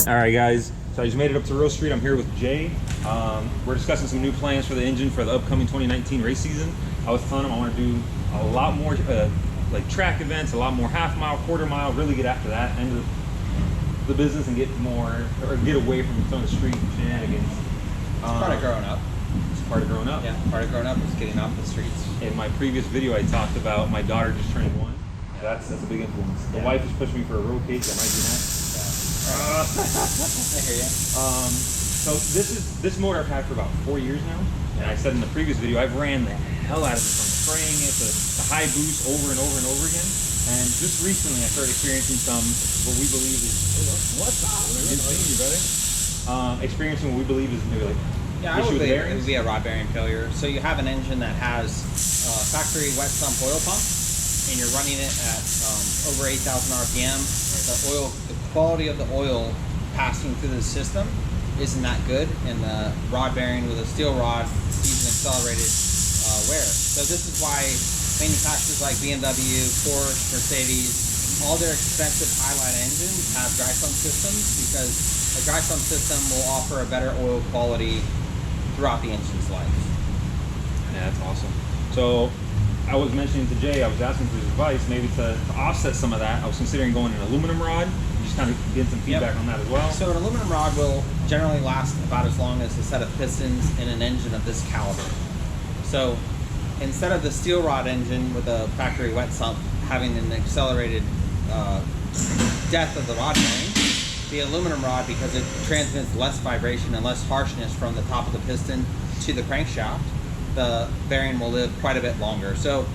All right, guys. So I just made it up to Rose Street. I'm here with Jay. We're discussing some new plans for the engine for the upcoming 2019 race season. I was telling him I want to do a lot more like track events, a lot more half mile, quarter mile, really get after that end of the business and get more, or get away from some of the street shenanigans. It's part of growing up. It's part of growing up. Yeah, part of growing up is getting off the streets. In my previous video, I talked about my daughter just turning 1. That's a big influence. The wife is pushing me for a road cage. I might do that. I hear you. So this motor I've had for about 4 years now, and I said in the previous video I've ran the hell out of it, from spraying it to the high boost over and over and over again. And just recently I started experiencing some what we believe is experiencing what we believe is maybe like I would believe it would be a rod bearing failure. So you have an engine that has factory wet sump oil pump, and you're running it at over 8,000 RPM. The quality of the oil passing through the system isn't that good, and the rod bearing with a steel rod sees an accelerated wear. So this is why manufacturers like BMW, Porsche, Mercedes, all their expensive highline engines have dry sump systems, because a dry sump system will offer a better oil quality throughout the engine's life. Yeah, that's awesome. So I was mentioning to Jay, I was asking for his advice, maybe to offset some of that. I was considering going an aluminum rod, just kind of getting some feedback on that as well. So an aluminum rod will generally last about as long as a set of pistons in an engine of this caliber. So instead of the steel rod engine with a factory wet sump having an accelerated death of the rod bearing, the aluminum rod, because it transmits less vibration and less harshness from the top of the piston to the crankshaft, the bearing will live quite a bit longer. So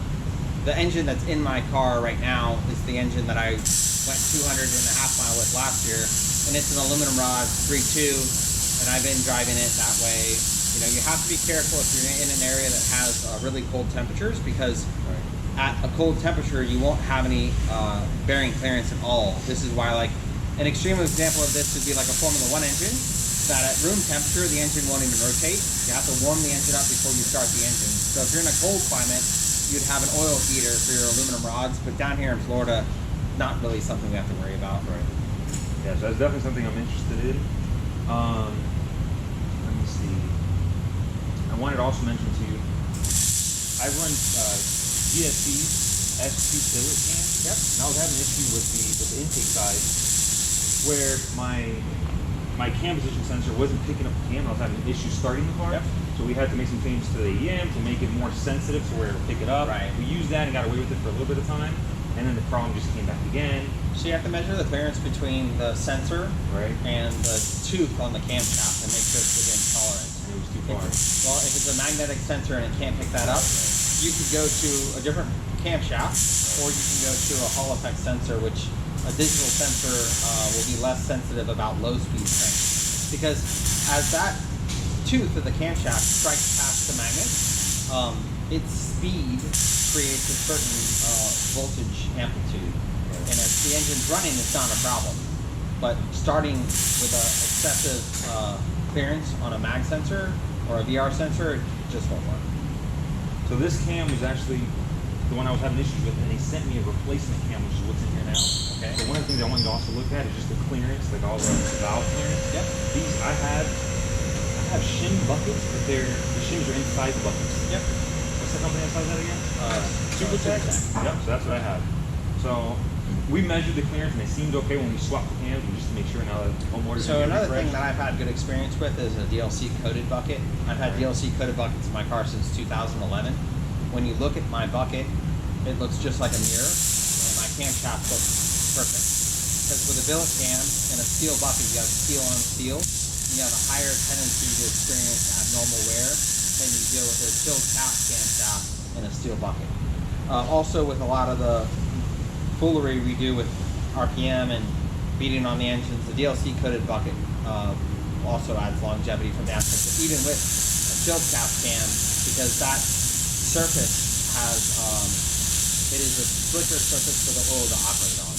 the engine that's in my car right now is the engine that I went 200 and a half mile with last year, and it's an aluminum rod 3.2, and I've been driving it that way. You know, you have to be careful if you're in an area that has really cold temperatures, because at a cold temperature you won't have any bearing clearance at all. This is why, like, an extreme example of this would be like a Formula 1 engine, that at room temperature the engine won't even rotate. You have to warm the engine up before you start the engine. So if you're in a cold climate, you'd have an oil heater for your aluminum rods, but down here in Florida, not really something we have to worry about. Right. Yeah, so that's definitely something I'm interested in. Let me see. I wanted to also mention to you, I run GSC S2 billet can. Yep. And I was having an issue with the intake side, where my cam position sensor wasn't picking up the cam. I was having an issue starting the car. Yep. So we had to make some changes to the EM to make it more sensitive to where it'll pick it up. Right. We used that and got away with it for a little bit of time. And then the problem just came back again. So you have to measure the clearance between the sensor and the tooth on the camshaft and make sure it's within tolerance. And it was too far. Well, if it's a magnetic sensor and it can't pick that up, you could go to a different camshaft, or you can go to a Hall effect sensor, which a digital sensor will be less sensitive about low speed cranks. Because as that tooth of the camshaft strikes past the magnet, its speed creates a certain voltage amplitude. And if the engine's running, it's not a problem. But starting with an excessive clearance on a mag sensor or a VR sensor, it just won't work. So this cam was actually the one I was having issues with, and they sent me a replacement cam, which is what's in here now. Okay. So one of the things I wanted to also look at is just the clearance, like all the valve clearance. Yep. These I have shim buckets, but the shims are inside the buckets. Yep. What's the company that sells that again? Supra. Supra. Yep. So that's what I have. So we measured the clearance, and it seemed okay when we swapped the cams, and just to make sure now that home orders. So another thing that I've had good experience with is a DLC coated bucket. I've had DLC coated buckets in my car since 2011. When you look at my bucket, it looks just like a mirror, and my camshaft looks perfect. Because with a billet cam and a steel bucket, you have steel on steel, and you have a higher tendency to experience abnormal wear than you deal with a steel cap camshaft in a steel bucket. Also, with a lot of the foolery we do with RPM and beating on the engines, the DLC coated bucket also adds longevity from the aspect of even with a steel cap cam, because that surface has it is a slicker surface for the oil to operate on.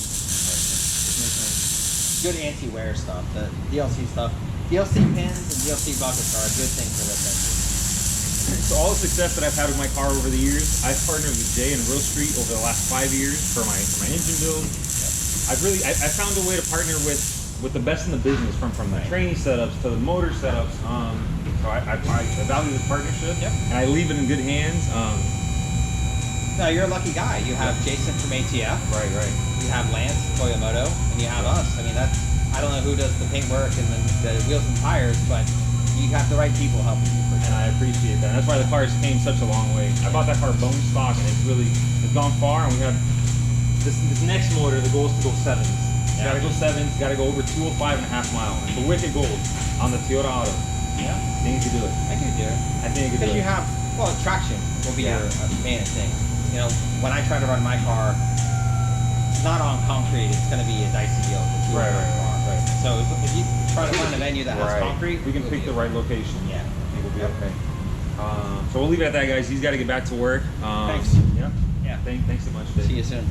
Good anti-wear stuff. The DLC stuff, DLC pins and DLC buckets are a good thing for this engine. So all the success that I've had with my car over the years, I've partnered with Jay and Rose Street over the last 5 years for my engine build. I've found a way to partner with with the best in the business, from the training setups to the motor setups. So I value this partnership, Yep. and I leave it in good hands. No, you're a lucky guy. You have Jason from ATF. Right. You have Lance Toyomoto, and you have us. I mean, I don't know who does the paint work and the wheels and tires, but you have the right people helping you. And I appreciate that. That's why the cars came such a long way. I bought that car bone stock, and it's gone far. And we have this next motor. The goal is to go 7s. You gotta go 7s. Gotta go over 205.5 miles. It's a wicked goal on the Toyota Auto. Yeah. I think you could do it. I can do it. I think you could do Because it. you have, well, traction will be your main thing. You know, when I try to run my car, it's not on concrete. It's going to be a dicey deal. Right. So if you try to find a venue that has concrete, we can pick the right location. Yeah. I think we'll be okay. So we'll leave it at that, guys. He's got to get back to work. Thanks. Yeah. Thanks so much, Dave. See you soon.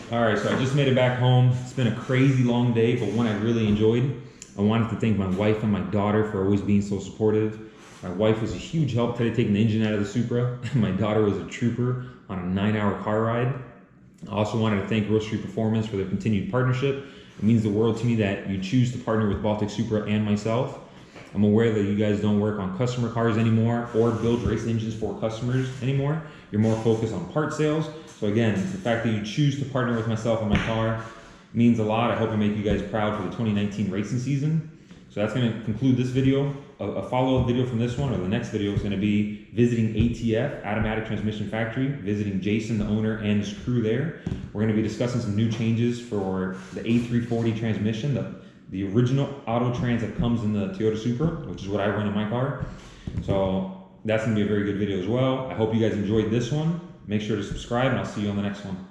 All right, so I just made it back home. It's been a crazy long day, but one I really enjoyed. I wanted to thank my wife and my daughter for always being so supportive. My wife was a huge help today taking the engine out of the Supra. My daughter was a trooper on a 9-hour car ride. I also wanted to thank Real Street Performance for their continued partnership. It means the world to me that you choose to partner with Baltic Supra and myself. I'm aware that you guys don't work on customer cars anymore or build race engines for customers anymore. You're more focused on part sales. So again, the fact that you choose to partner with myself on my car means a lot. I hope I make you guys proud for the 2019 racing season. So that's going to conclude this video. A follow-up video from this one, or the next video, is going to be visiting ATF, Automatic Transmission Factory, visiting Jason, the owner, and his crew there. We're going to be discussing some new changes for the A340 transmission, the original Auto Trans that comes in the Toyota Supra, which is what I run in my car. So that's going to be a very good video as well. I hope you guys enjoyed this one. Make sure to subscribe, and I'll see you on the next one.